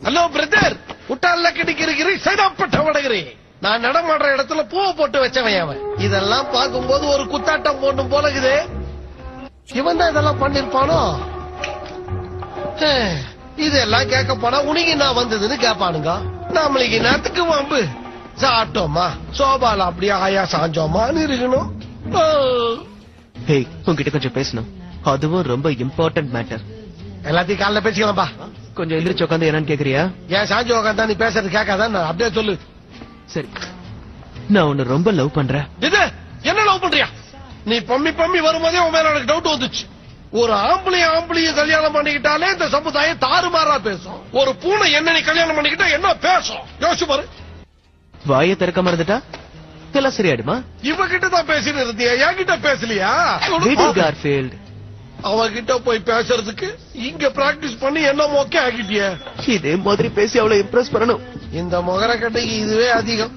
Hello brother, உட்டால கிடைக்கிறீ சைதாப்பட்ட வடகிறே. நான் நடமாடுற இடத்துல பூவை போட்டு வச்சவன் அவன். இதெல்லாம் பார்க்கும்போது ஒரு குத்தாட்டம் போட்டும் போலகுது. இவன் தான் இதெல்லாம் பண்ணிருப்பானோ? இதெல்லாம் கேட்க போனா உனக்கு நான் வந்ததுன்னு கேட்பானுங்க. நம்மளுக்கு நேரத்துக்கு வம்பு. சாப்பிட்டோமா சோபால அப்படியே ஆயா சாஞ்சோமான்னு இருக்கணும். உங்ககிட்ட கொஞ்சம் பேசணும். அதுவும் ரொம்ப இம்பார்ட்டன்ட் மேட்டர். எல்லாத்தையும் காலைல பேசிக்கலாம்பா. கொஞ்சம் எந்திரிச்சு உட்காந்து என்னன்னு கேக்குறியா? ஏன் சாஞ்சி உட்காந்தா நீ பேசுறது கேட்காதான்? அப்படியே சொல்லு. சரி, நான் உன்னை ரொம்ப லவ் பண்றேன். இது என்ன லவ் பண்றியா? நீ பம்மி பம்மி வரும்போதே உன் மேல எனக்கு டவுட் வந்துச்சு. ஒரு ஆம்பளையும் கல்யாணம் பண்ணிக்கிட்டாலே இந்த சமுதாயம் தாறுமாறா பேசும். ஒரு பூனை என்ன நீ கல்யாணம் பண்ணிக்கிட்டா என்ன பேசும்? யோசிச்சு பாரு. வாயை திறக்க மறந்துட்டா எல்லாம் சரியாடுமா? இவகிட்ட தான் பேசிட்டு இருந்தியா? என்கிட்ட பேசலையா? கார்ஃபீல்ட், அவகிட்ட போய் பேசுறதுக்கு இங்க பிராக்டிஸ் பண்ணி என்ன மொக்க ஆகிட்டிய. இதே மாதிரி பேசி அவளை இம்ப்ரெஸ் பண்ணணும். இந்த முகர கட்டைக்கு இதுவே அதிகம்.